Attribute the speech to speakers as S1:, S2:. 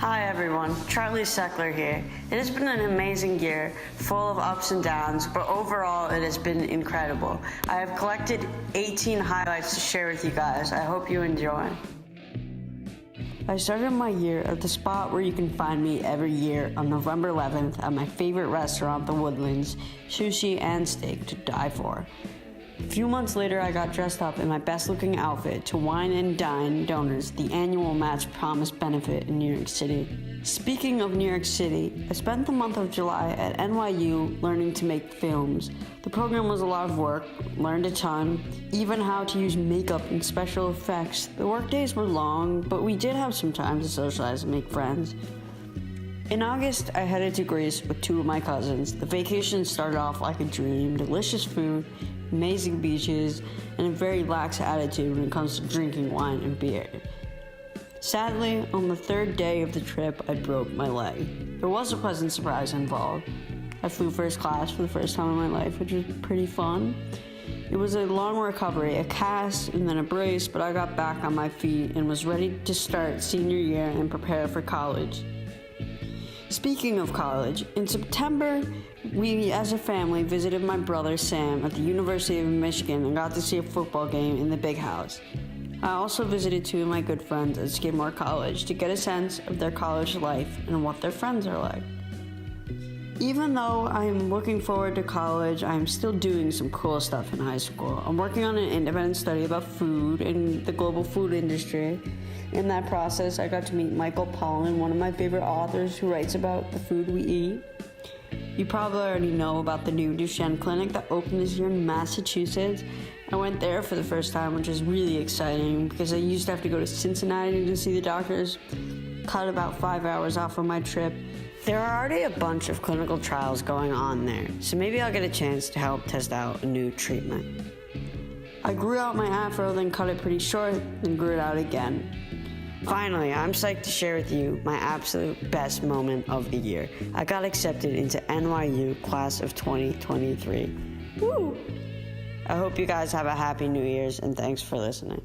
S1: Hi everyone, Charlie Seckler here. It has been an amazing year, full of ups and downs, but overall it has been incredible. I have collected 18 highlights to share with you guys. I hope you enjoy. I started my year at the spot where you can find me every year on November 11th at my favorite restaurant, The Woodlands, sushi and steak to die for. A few months later, I got dressed up in my best-looking outfit to Wine and Dine Donors, the annual Match Promise benefit in New York City. Speaking of New York City, I spent the month of July at NYU learning to make films. The program was a lot of work, learned a ton, even how to use makeup and special effects. The work days were long, but we did have some time to socialize and make friends. In August, I headed to Greece with two of my cousins. The vacation started off like a dream: delicious food, amazing beaches, and a very lax attitude when it comes to drinking wine and beer. Sadly, on the third day of the trip, I broke my leg. There was a pleasant surprise involved. I flew first class for the first time in my life, which was pretty fun. It was a long recovery, a cast and then a brace, but I got back on my feet and was ready to start senior year and prepare for college. Speaking of college, in September, we as a family visited my brother Sam at the University of Michigan and got to see a football game in the big house. I also visited two of my good friends at Skidmore College to get a sense of their college life and what their friends are like. Even though I am looking forward to college, I am still doing some cool stuff in high school. I'm working on an independent study about food and the global food industry. In that process, I got to meet Michael Pollan, one of my favorite authors who writes about the food we eat. You probably already know about the new Duchenne clinic that opened this year in Massachusetts. I went there for the first time, which was really exciting because I used to have to go to Cincinnati to see the doctors. Cut about 5 hours off of my trip. There are already a bunch of clinical trials going on there, so maybe I'll get a chance to help test out a new treatment. I grew out my afro, then cut it pretty short, then grew it out again. Finally, I'm psyched to share with you my absolute best moment of the year. I got accepted into NYU class of 2023. Woo! I hope you guys have a happy New Year's, and thanks for listening.